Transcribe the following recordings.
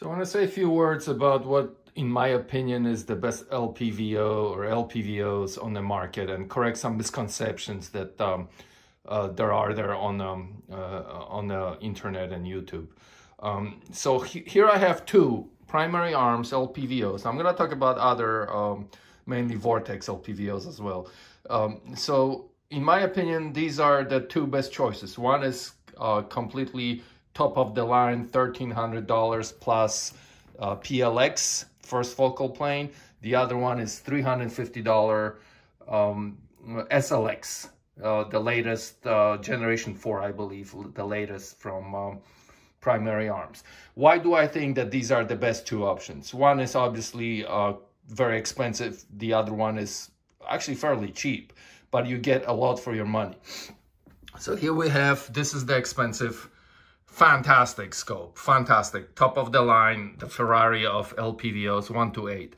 So I want to say a few words about what, in my opinion, is the best LPVO or LPVOs on the market, and correct some misconceptions that there are there on the internet and YouTube. So here I have two primary arms LPVOs. I'm going to talk about other mainly Vortex LPVOs as well. So in my opinion, these are the two best choices. One is completely top of the line, $1,300 plus PLX, first focal plane. The other one is $350 SLX, the latest generation 4, I believe, the latest from Primary Arms. Why do I think that these are the best two options? One is obviously very expensive. The other one is actually fairly cheap, but you get a lot for your money. So here we have, this is the expensive, fantastic scope, fantastic, top of the line, the Ferrari of LPVOs, 1-8.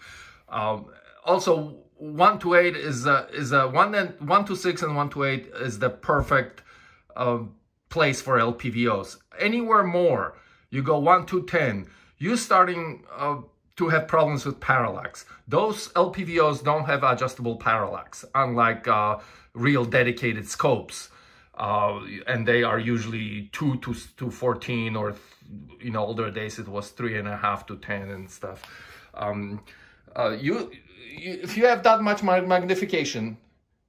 Also, 1-8 is a 1-6 and 1-8 is the perfect place for LPVOs. Anywhere more, you go 1-10, you're starting to have problems with parallax. Those LPVOs don't have adjustable parallax, unlike real dedicated scopes. And they are usually 2 to 14, or in older days it was 3.5 to 10 and stuff. If you have that much magnification,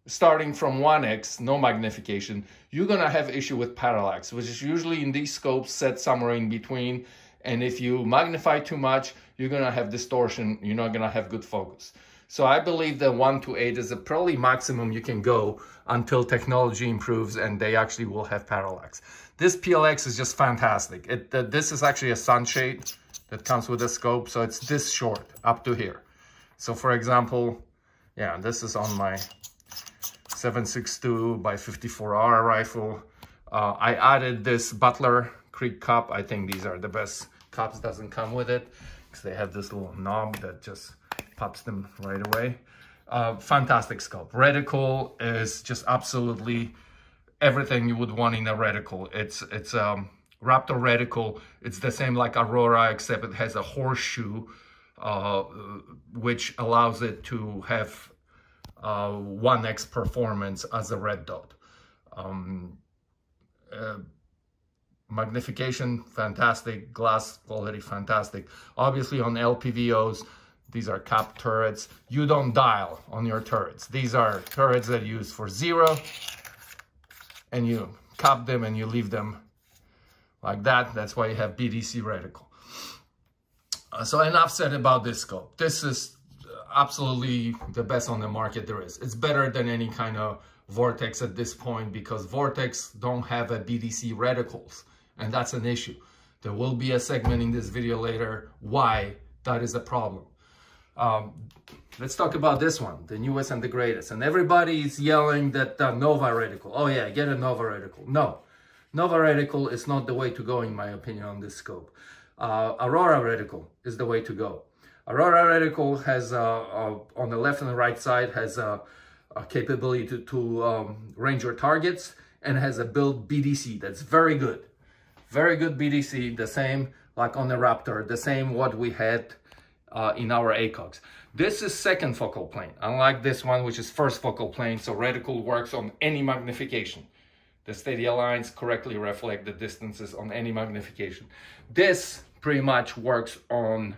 starting from 1x, no magnification, you're gonna have issue with parallax, which is usually in these scopes set somewhere in between. And if you magnify too much, you're gonna have distortion. You're not gonna have good focus. So I believe that 1-8 is probably maximum you can go until technology improves and they actually will have parallax. This PLX is just fantastic. This is actually a sunshade that comes with the scope, so it's this short up to here. So for example, yeah, this is on my 7.62 by 54R rifle. I added this Butler Creek cup. I think these are the best cups. Doesn't come with it because they have this little knob that just pops them right away. Fantastic scope. Reticle is just absolutely everything you would want in a reticle. It's Raptor reticle. It's the same like Aurora, except it has a horseshoe, which allows it to have 1x performance as a red dot. Magnification, fantastic. Glass quality, fantastic. Obviously on LPVOs, these are cap turrets. You don't dial on your turrets. These are turrets that you use for 0, and you cap them and you leave them like that. That's why you have BDC reticle. So enough said about this scope. This is absolutely the best on the market there is. It's better than any kind of Vortex at this point, because Vortex don't have a BDC reticles, and that's an issue. There will be a segment in this video later why that is a problem. Let's talk about this one, the newest and the greatest. And everybody is yelling that Nova reticle. Oh yeah, get a Nova reticle. No, Nova reticle is not the way to go in my opinion on this scope. Aurora reticle is the way to go. Aurora reticle has, on the left and the right side, has a capability to range your targets, and has a built BDC that's very good. Very good BDC, the same like on the Raptor, the same what we had in our ACOGs. This is second focal plane, unlike this one, which is first focal plane, so reticle works on any magnification. The stadia lines correctly reflect the distances on any magnification. This pretty much works on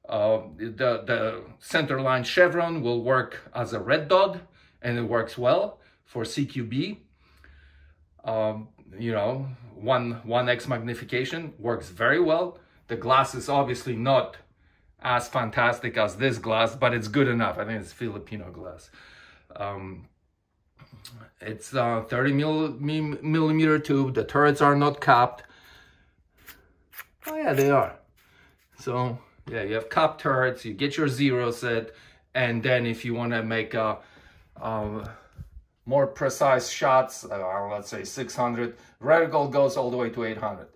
the center line chevron will work as a red dot, and it works well for CQB. You know, 1x magnification works very well. The glass is obviously not as fantastic as this glass, but it's good enough. I think it's Filipino glass. It's a 30 millimeter tube. The turrets are not capped. Oh yeah, they are. So yeah, you have capped turrets. You get your 0 set, and then if you want to make a more precise shots, let's say 600, reticle goes all the way to 800.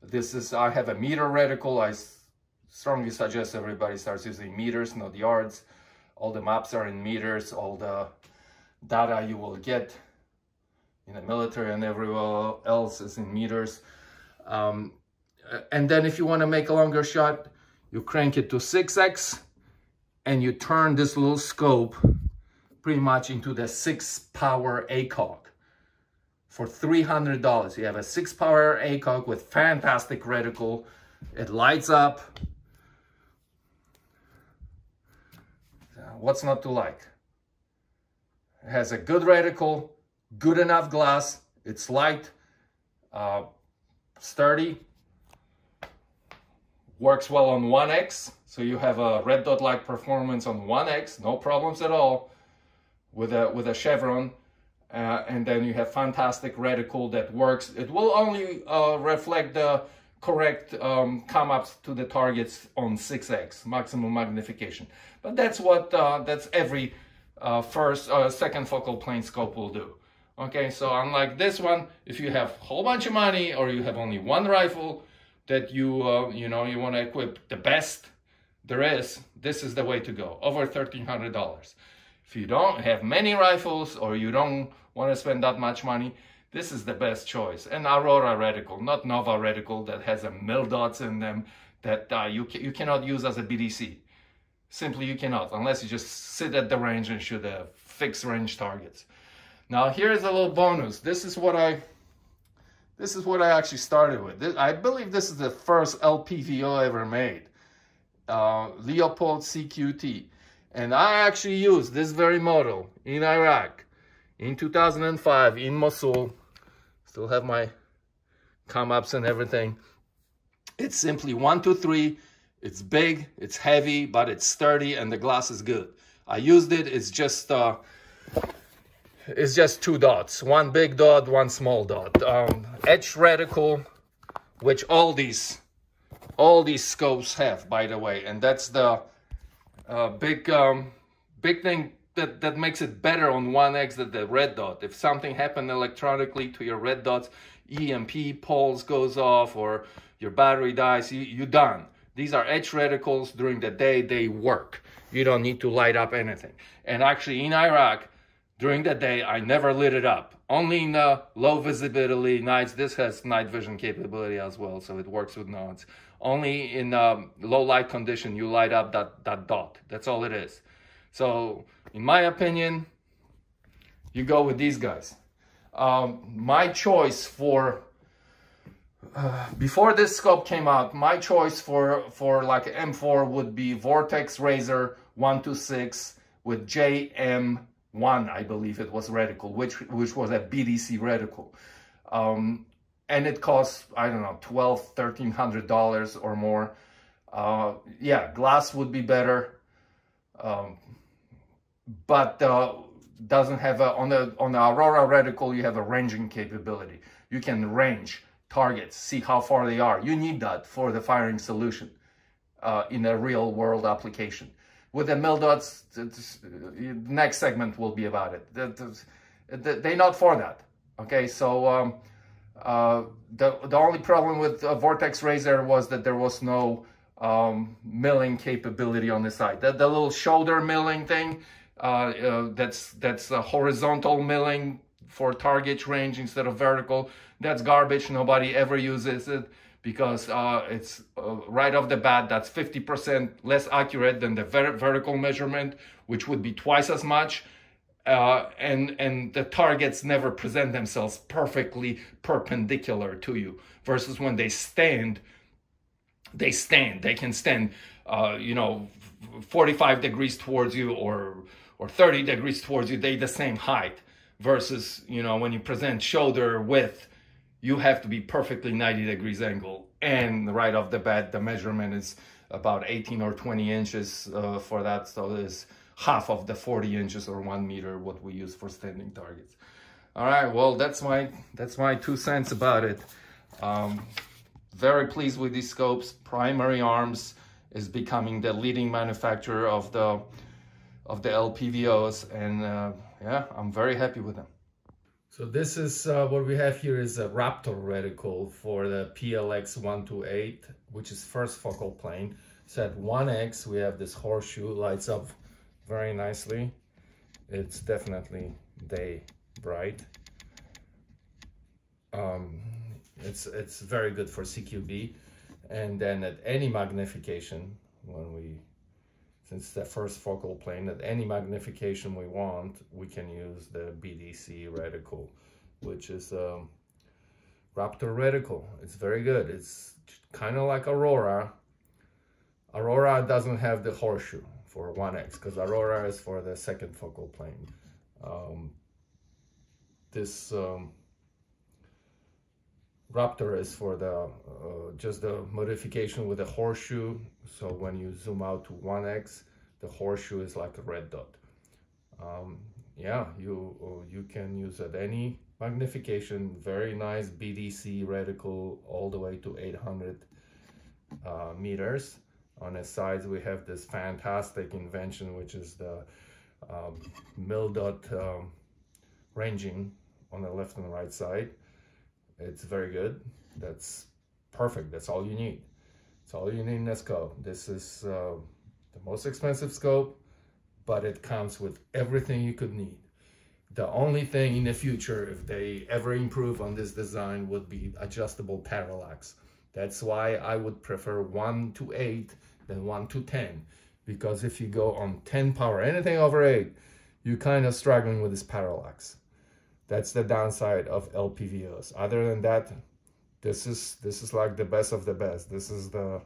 This is, I have a meter reticle. I strongly suggest everybody starts using meters, not yards. All the maps are in meters. All the data you will get in the military and everywhere else is in meters. And then if you want to make a longer shot, you crank it to 6x, and you turn this little scope pretty much into the 6-power ACOG. For $300, you have a 6-power ACOG with fantastic reticle. It lights up. What's not to like? It has a good reticle, good enough glass. It's light, sturdy. Works well on 1x, so you have a red dot-like performance on 1x, no problems at all with a chevron. And then you have fantastic reticle that works. It will only reflect the correct come-ups to the targets on 6x, maximum magnification. But that's what that's every second focal plane scope will do. Okay, so unlike this one, if you have a whole bunch of money or you have only one rifle that you want to equip the best there is, this is the way to go, over $1,300. If you don't have many rifles or you don't want to spend that much money, this is the best choice. And Aurora reticle, not Nova reticle that has a mil dots in them that you cannot use as a BDC. Simply you cannot, unless you just sit at the range and shoot fixed range targets. Now here's a little bonus. This is what I actually started with. I believe this is the first LPVO ever made. Leopold QCT. And I actually used this very model in Iraq in 2005 in Mosul. Still have my come-ups and everything. It's simply 123. It's big, it's heavy, but it's sturdy and the glass is good. I used it. It's just 2 dots. One big dot, one small dot. Edge reticle, which all these scopes have, by the way, and that's the big thing that makes it better on 1x than the red dot. If something happened electronically to your red dots, EMP pulse goes off or your battery dies, you're done. These are edge reticles. During the day, they work. You don't need to light up anything. And actually in Iraq, during the day, I never lit it up. Only in low visibility nights. This has night vision capability as well, so it works with nodes. Only in low light condition, you light up that dot. That's all it is. So, in my opinion, you go with these guys. My choice for, before this scope came out, my choice for like an M4 would be Vortex Razor 126 with JM1, I believe it was reticle, which was a BDC reticle. And it costs, I don't know, $1,200, $1,300 or more. Yeah, glass would be better. But doesn't have on the Aurora reticle, you have a ranging capability. You can range targets, see how far they are. You need that for the firing solution in a real world application. With the mil dots, next segment will be about it. They're not for that. Okay, so the only problem with Vortex Razor was that there was no milling capability on the side. The little shoulder milling thing, that's a horizontal milling for target range instead of vertical. That's garbage. Nobody ever uses it because it's right off the bat, that's 50% less accurate than the vertical measurement, which would be twice as much. And the targets never present themselves perfectly perpendicular to you, versus when they stand, they can stand, 45 degrees towards you or 30 degrees towards you. They the same height, versus, when you present shoulder width, you have to be perfectly 90 degrees angle. And right off the bat, the measurement is about 18 or 20 inches for that. So it's half of the 40 inches or 1 meter what we use for standing targets. All right, well, that's my 2 cents about it. Very pleased with these scopes. Primary Arms is becoming the leading manufacturer of the LPVOs, and yeah, I'm very happy with them. So this is what we have here is a Raptor reticle for the PLX 128, which is first focal plane. So at 1x, we have this horseshoe, lights up very nicely. It's definitely day bright. It's very good for CQB. And then at any magnification, since it's the first focal plane, at any magnification we want, we can use the BDC reticle, which is Raptor reticle. It's very good. It's kind of like Aurora. Aurora doesn't have the horseshoe for 1x because Aurora is for the second focal plane. This Raptor is for the just the modification with the horseshoe. So when you zoom out to 1x, the horseshoe is like a red dot. Yeah, you can use at any magnification. Very nice BDC reticle all the way to 800 meters. On the sides we have this fantastic invention, which is the mil dot ranging on the left and right side. It's very good. That's perfect. That's all you need. It's all you need in a scope. This is the most expensive scope, but it comes with everything you could need. The only thing in the future, if they ever improve on this design, would be adjustable parallax. That's why I would prefer 1:8 than 1:10, because if you go on 10 power, anything over 8, you're kind of struggling with this parallax. That's the downside of LPVOs. Other than that, this is like the best of the best. This is the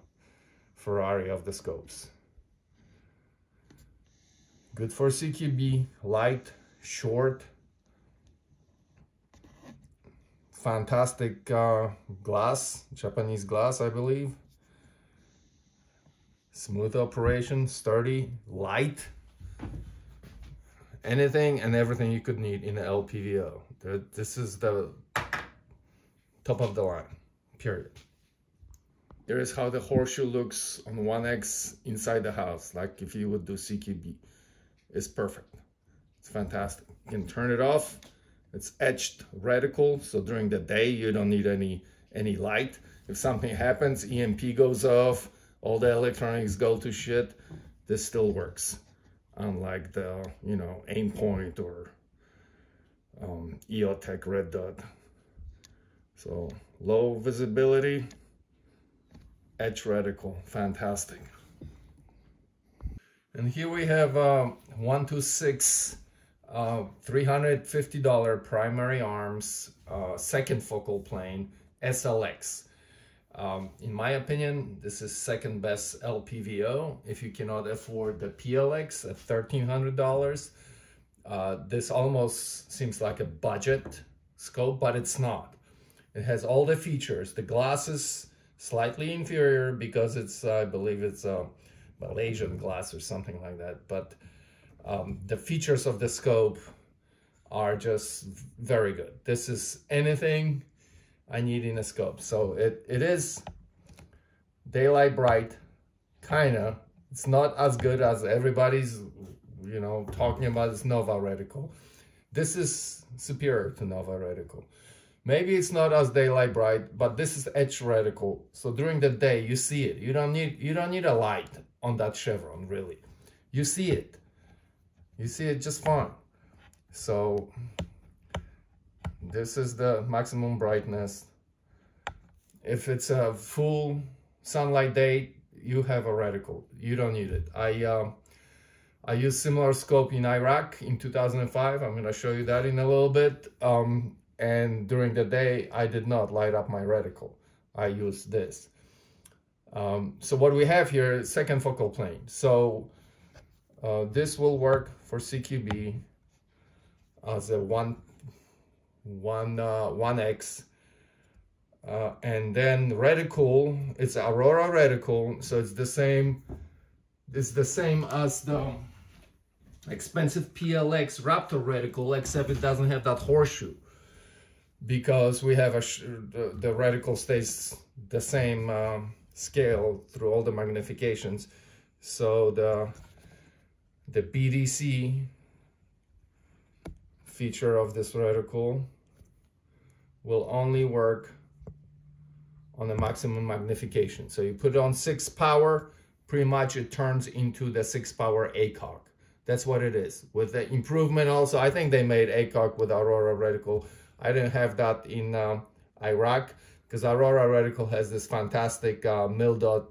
Ferrari of the scopes. Good for CQB, light, short. Fantastic glass, Japanese glass, I believe. Smooth operation, sturdy, light. Anything and everything you could need in the LPVO. This is the top of the line, period. Here is how the horseshoe looks on 1x inside the house, like if you would do CQB. It's perfect. It's fantastic. You can turn it off. It's etched reticle, so during the day you don't need any light. If something happens, EMP goes off, all the electronics go to shit, this still works. Unlike the, aim point or EOTech red dot. So low visibility, edge reticle, fantastic. And here we have 126 $350 primary arms, second focal plane, SLX. In my opinion, this is second best LPVO. If you cannot afford the PLX at $1,300, this almost seems like a budget scope, but it's not. It has all the features. The glass is slightly inferior because it's, I believe it's a Malaysian glass or something like that, but the features of the scope are just very good. This is anything I need in a scope. So it is daylight bright, kinda. It's not as good as everybody's, talking about this Nova reticle. This is superior to Nova reticle. Maybe it's not as daylight bright, but this is edge reticle. So during the day you see it. You don't need a light on that chevron, really. You see it. You see it just fine. So this is the maximum brightness. If it's a full sunlight day, you have a reticle. You don't need it. I used similar scope in Iraq in 2005. I'm going to show you that in a little bit. And during the day, I did not light up my reticle. I used this. So what we have here is second focal plane. So this will work for CQB as a 1x. And then reticle, it's Aurora reticle, so it's the same as the expensive PLX Raptor reticle, except it doesn't have that horseshoe, because we have the reticle stays the same scale through all the magnifications. So the BDC feature of this reticle will only work on the maximum magnification. So you put it on 6 power, pretty much it turns into the 6 power ACOG. That's what it is. With the improvement also, I think they made ACOG with Aurora reticle. I didn't have that in Iraq, because Aurora reticle has this fantastic mil dot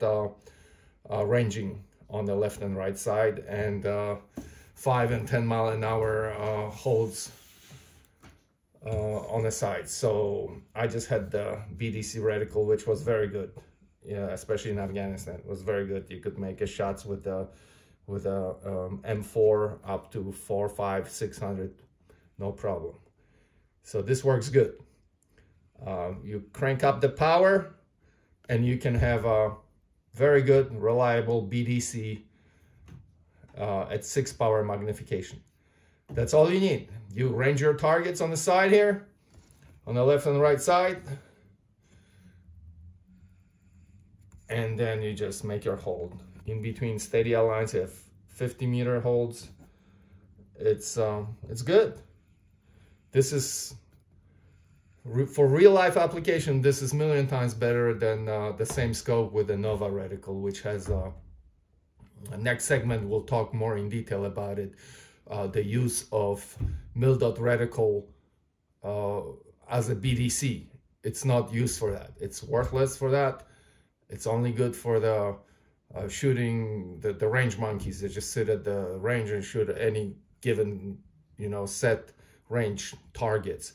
ranging on the left and right side, and 5 and 10 mile an hour holds on the side. So I just had the BDC reticle, which was very good. Yeah, especially in Afghanistan, it was very good. You could make shots with a M4 up to 4, 5, 600, no problem. So this works good. You crank up the power, and you can have a very good, reliable BDC at 6 power magnification. That's all you need. You range your targets on the side here, on the left and the right side, and then you just make your hold. In between steady lines, you have 50-meter holds. It's good. This is, for real life application, this is a million times better than the same scope with the Nova reticle, which has next segment we'll talk more in detail about it. The use of mil-dot reticle as a BDC. It's not used for that. It's worthless for that. It's only good for the shooting the range monkeys that just sit at the range and shoot any given, set range targets.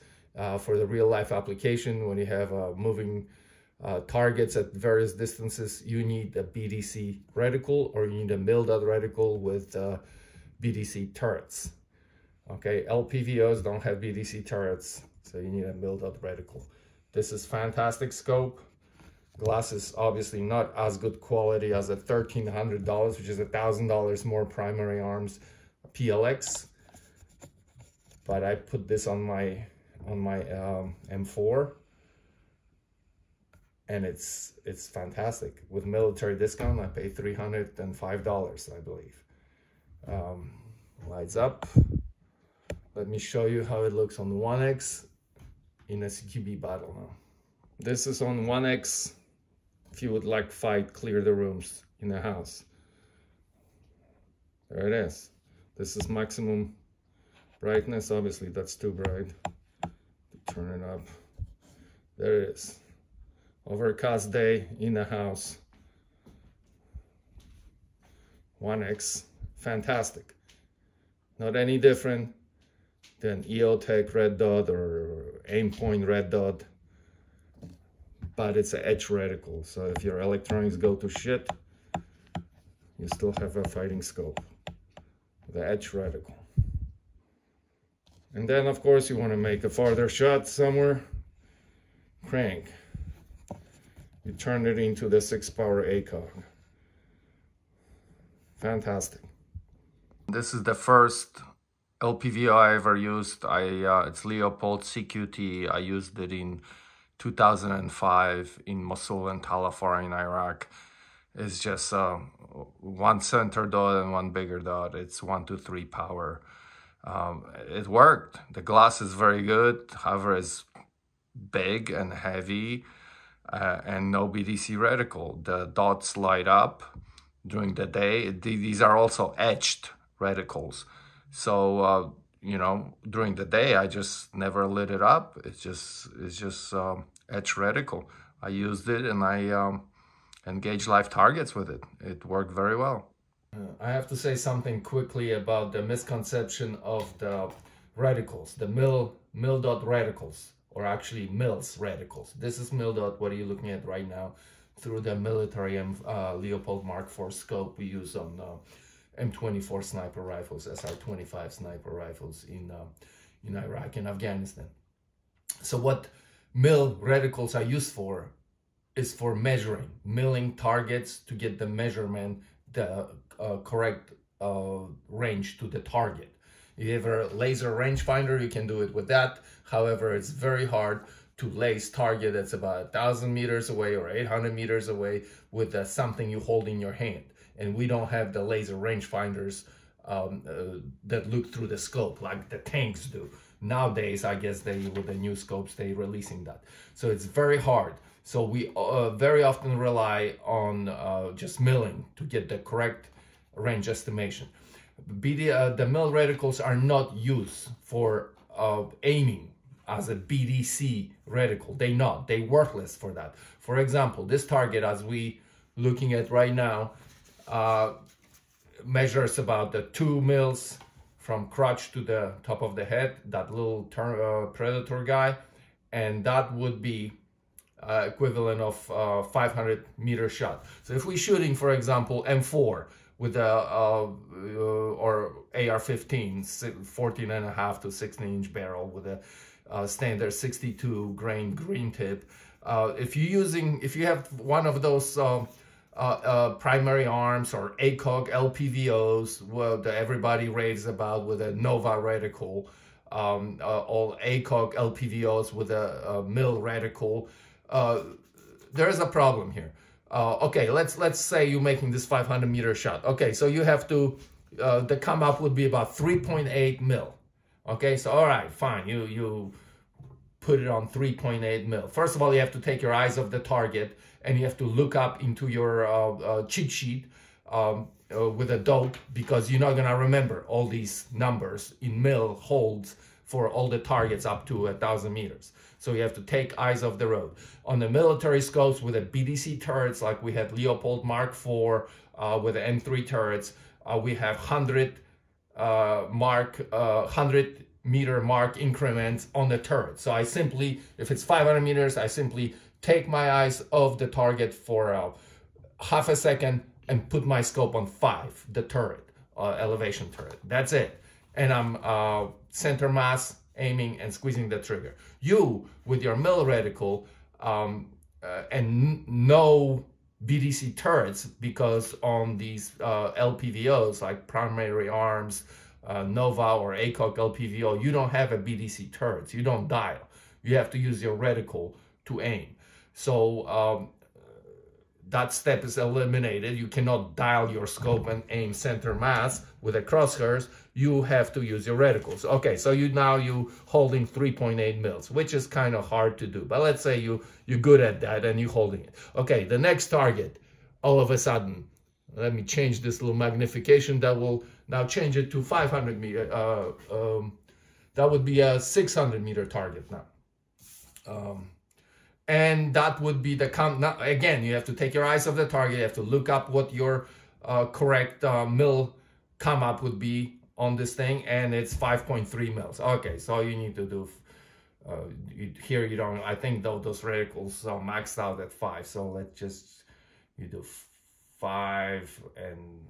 For the real life application, when you have moving targets at various distances, you need a BDC reticle, or you need a mil-dot reticle with BDC turrets. Okay, LPVOs don't have BDC turrets, so you need a mil-dot reticle. This is fantastic scope. Glass is obviously not as good quality as a $1,300, which is $1,000 more primary arms PLX. But I put this on my M4, and it's fantastic. With military discount, I pay $305, I believe. Lights up. Let me show you how it looks on 1X in a CQB battle now. This is on 1X. If you would like fight, clear the rooms in the house. There it is. This is maximum brightness. Obviously that's too bright. Turn it up. There it is. Overcast day in the house. 1X. Fantastic. Not any different than EOTech red dot or Aimpoint red dot, but it's an edge reticle. So if your electronics go to shit, you still have a fighting scope. The edge reticle. And then of course you want to make a farther shot somewhere. Crank. You turn it into the 6 power ACOG. Fantastic. This is the first LPVO I ever used. It's Leopold QCT. I used it in 2005 in Mosul and Tal Afar in Iraq. It's just one center dot and one bigger dot. It's 1 to 3 power. It worked. The glass is very good. However, it's big and heavy, and no BDC reticle. The dots light up during the day. These are also etched reticles. So, during the day, I just never lit it up. It's just etched reticle. I used it and I engaged live targets with it. It worked very well. I have to say something quickly about the misconception of the reticles, the mil-dot reticles, or actually mils reticles. This is mil-dot, what are you looking at right now, through the military Leopold Mark IV scope we use on M24 sniper rifles, SR-25 sniper rifles in Iraq and Afghanistan. So what mil reticles are used for is for measuring, milling targets to get the measurement, the correct range to the target. If you have a laser rangefinder, you can do it with that. However, it's very hard to lace target that's about 1,000 meters away or 800 meters away with something you hold in your hand. And we don't have the laser rangefinders that look through the scope like the tanks do. Nowadays, I guess with the new scopes, they're releasing that. So it's very hard. So we very often rely on just milling to get the correct range estimation. The mill reticles are not used for aiming as a BDC reticle. They're worthless for that. For example, this target as we looking at right now measures about the 2 mils from crotch to the top of the head, that little predator guy, and that would be equivalent of 500-meter shot. So if we're shooting, for example, M4 with a or AR-15, 14.5 to 16-inch barrel with a standard 62 grain green tip, if you have one of those primary arms or ACOG LPVOs, well, that everybody raves about, with a Nova reticle, all ACOG LPVOs with a mil reticle, there is a problem here. Okay, let's say you're making this 500-meter shot. Okay, so you have to, the come up would be about 3.8 mil. Okay, so all right, fine, you put it on 3.8 mil. First of all, you have to take your eyes off the target, and you have to look up into your cheat sheet with a dope, because you're not gonna remember all these numbers in mil holds for all the targets up to 1,000 meters. So you have to take eyes off the road. On the military scopes with the BDC turrets, like we had Leopold Mark IV with the M3 turrets, we have 100-meter mark increments on the turret. So I simply, if it's 500 meters, I simply take my eyes off the target for half a second and put my scope on 5, the turret, elevation turret. That's it. And I'm center mass, aiming and squeezing the trigger. You, with your mil reticle and no BDC turrets, because on these LPVOs, like primary arms, Nova or ACOG LPVO, you don't have a BDC turrets. You don't dial. You have to use your reticle to aim. So that step is eliminated. You cannot dial your scope and aim center mass with a crosshairs. You have to use your reticles. Okay, so you holding 3.8 mils, which is kind of hard to do. But let's say you're good at that and you're holding it. Okay, the next target, all of a sudden, let me change this little magnification. That will now change it to 500 meter. That would be a 600-meter target now. And that would be the count. Now, again, you have to take your eyes off the target. You have to look up what your correct mil come up would be on this thing, and it's 5.3 mils. Okay, so you need to do, here you don't, I think those reticles are maxed out at 5. So let's just, you do 5 and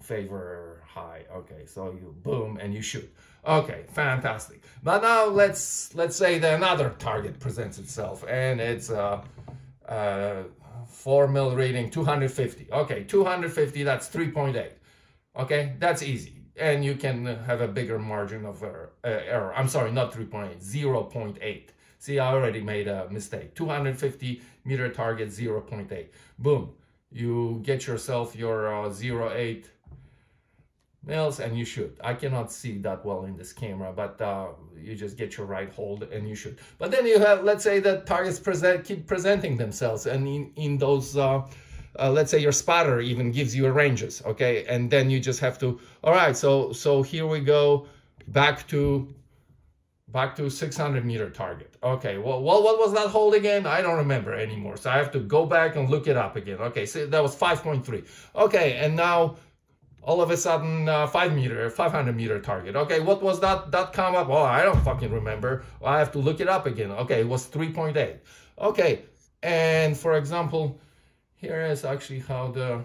favor high. Okay, so you boom and you shoot. Okay, fantastic. But now let's say that another target presents itself, and it's 4 mil reading, 250. Okay, 250, that's 3.8. Okay, that's easy. And you can have a bigger margin of error. I'm sorry, not 3.8, 0.8. See, I already made a mistake. 250-meter target, 0.8. Boom. You get yourself your 0.8 mils and you shoot. I cannot see that well in this camera, but you just get your right hold and you shoot. But then you have, let's say that targets keep presenting themselves, and in those, let's say your spotter even gives you ranges, okay? And then you just have to, all right, so here we go, back to 600-meter target. Okay, well, what was that hold again? I don't remember anymore. So I have to go back and look it up again. Okay, so that was 5.3. Okay, and now all of a sudden 500-meter target. Okay, what was that come up? Oh, I don't fucking remember. I have to look it up again. Okay, it was 3.8. Okay, and for example, here is actually how the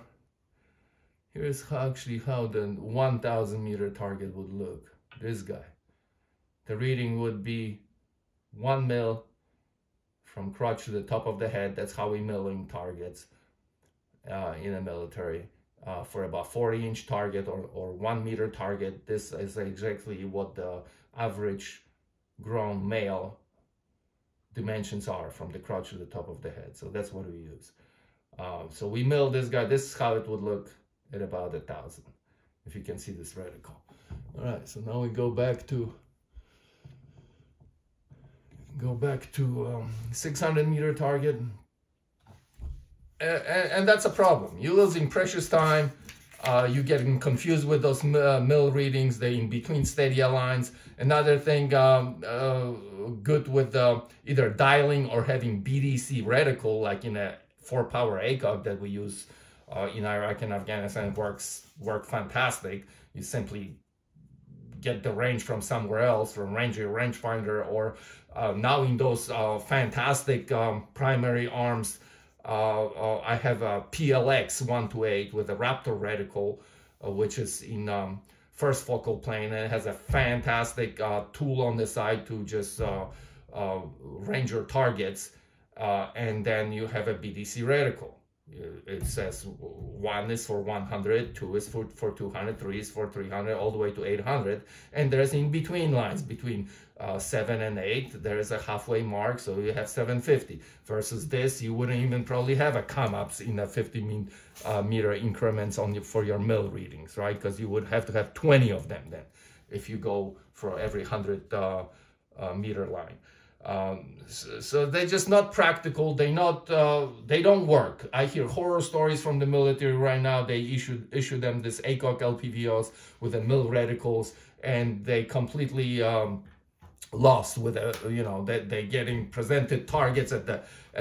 1,000-meter target would look. This guy. The reading would be 1 mil from crotch to the top of the head. That's how we milling targets in the military. For about 40-inch target or 1 meter target, this is exactly what the average grown male dimensions are from the crotch to the top of the head. So that's what we use. So we mill this guy. This is how it would look at about 1,000, if you can see this reticle. All right, so now we go back to 600-meter target. And that's a problem. You're losing precious time. You're getting confused with those mil readings. They're in between stadia lines. Another thing good with either dialing or having BDC reticle, like in a 4-power ACOG that we use in Iraq and Afghanistan work fantastic. You simply get the range from somewhere else, from rangefinder, or now in those fantastic primary arms. I have a PLX 128 with a Raptor reticle, which is in first focal plane, and it has a fantastic tool on the side to just range your targets, and then you have a BDC reticle. It says 1 is for 100, 2 is for 200, 3 is for 300, all the way to 800. And there's in between lines, between 7 and 8, there is a halfway mark, so you have 750. Versus this, you wouldn't even probably have a come-ups in a 50 meter increments for your mill readings, right? Because you would have to have 20 of them then, if you go for every 100 meter line. So they're just not practical. They don't work. I hear horror stories from the military right now. They issue them this ACOG LPVOs with the mill reticles, and they completely lost with they're getting presented targets at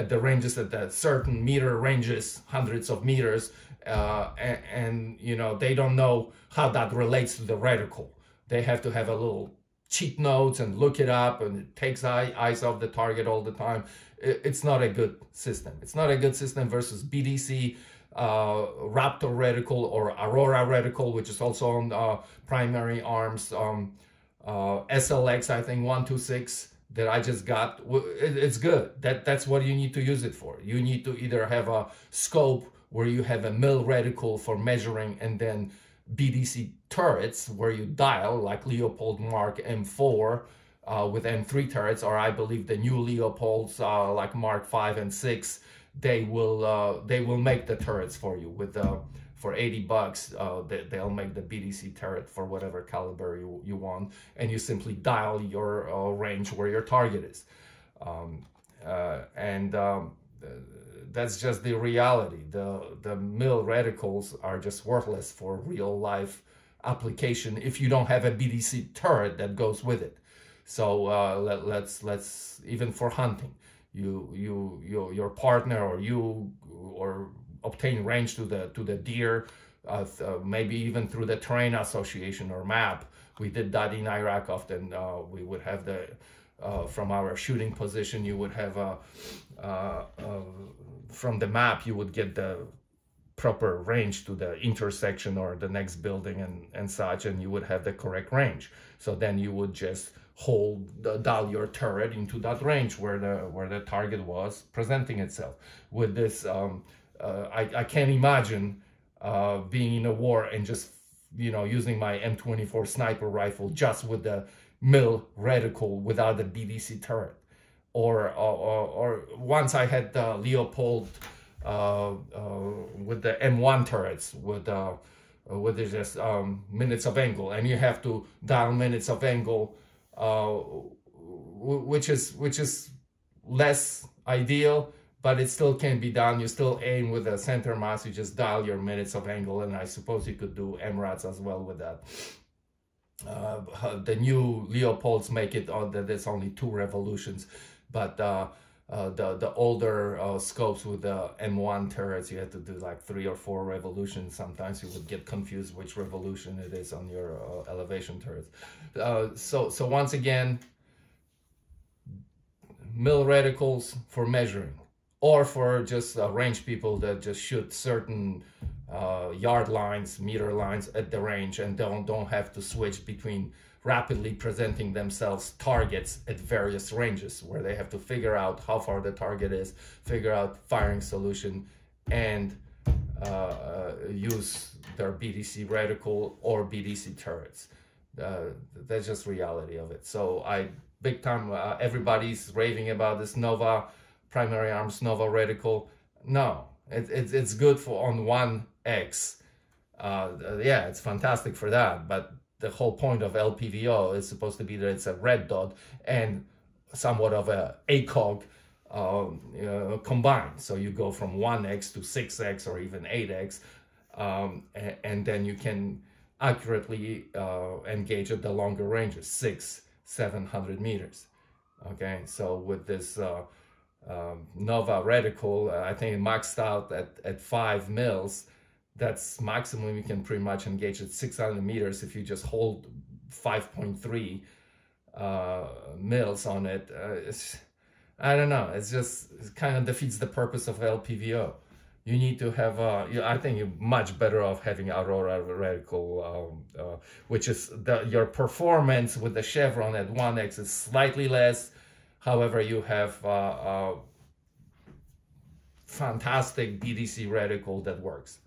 the ranges, at the certain meter ranges, hundreds of meters, and they don't know how that relates to the reticle. They have to have a little cheat notes and look it up, and it takes eyes off the target all the time. It's not a good system. It's not a good system versus BDC, Raptor reticle, or Aurora reticle, which is also on primary arms. SLX, I think 126 that I just got. It's good. That's what you need to use it for. You need to either have a scope where you have a mill reticle for measuring, and then BDC turrets where you dial, like Leopold Mark M4 with M3 turrets, or I believe the new Leopolds like Mark 5 and 6. They will make the turrets for you with for $80. They'll make the BDC turret for whatever caliber you want, and you simply dial your range where your target is, that's just the reality. The mill reticles are just worthless for real life application if you don't have a BDC turret that goes with it. So let's even for hunting, your partner or obtain range to the deer, maybe even through the terrain association or map. We did that in Iraq often. We would have from our shooting position, you would have from the map, you would get the proper range to the intersection or the next building and such, and you would have the correct range. So then you would just dial your turret into that range where the target was presenting itself. With this, I can't imagine being in a war and just using my M24 sniper rifle just with the mill reticle without the BDC turret. Or once I had the Leopold with the M1 turrets with just minutes of angle, and you have to dial minutes of angle, which is less ideal, but it still can be done. You still aim with a center mass, you just dial your minutes of angle, and I suppose you could do MRATs as well with that. The new Leopolds make it that there's only 2 revolutions, but the older scopes with the M1 turrets, you had to do like 3 or 4 revolutions. Sometimes you would get confused which revolution it is on your elevation turrets. So once again, mill reticles for measuring, or for just range people that just shoot certain yard lines, meter lines at the range, and don't have to switch between rapidly presenting themselves targets at various ranges, where they have to figure out how far the target is, figure out firing solution, and use their BDC reticle or BDC turrets. That's just reality of it. So big time, everybody's raving about this Nova primary arms Nova reticle. No, it's good for on 1x. Yeah, it's fantastic for that, but the whole point of LPVO is supposed to be that it's a red dot and somewhat of a ACOG combined. So you go from 1x to 6x or even 8x, and then you can accurately engage at the longer ranges, 600-700 meters. Okay, so with this Nova reticle, I think it maxed out at 5 mils. that's maximum you can pretty much engage at 600 meters if you just hold 5.3 mils on it. I don't know, it kind of defeats the purpose of LPVO. You need to have, I think you're much better off having Aurora reticle, which is your performance with the chevron at 1x is slightly less. However, you have fantastic BDC reticle that works.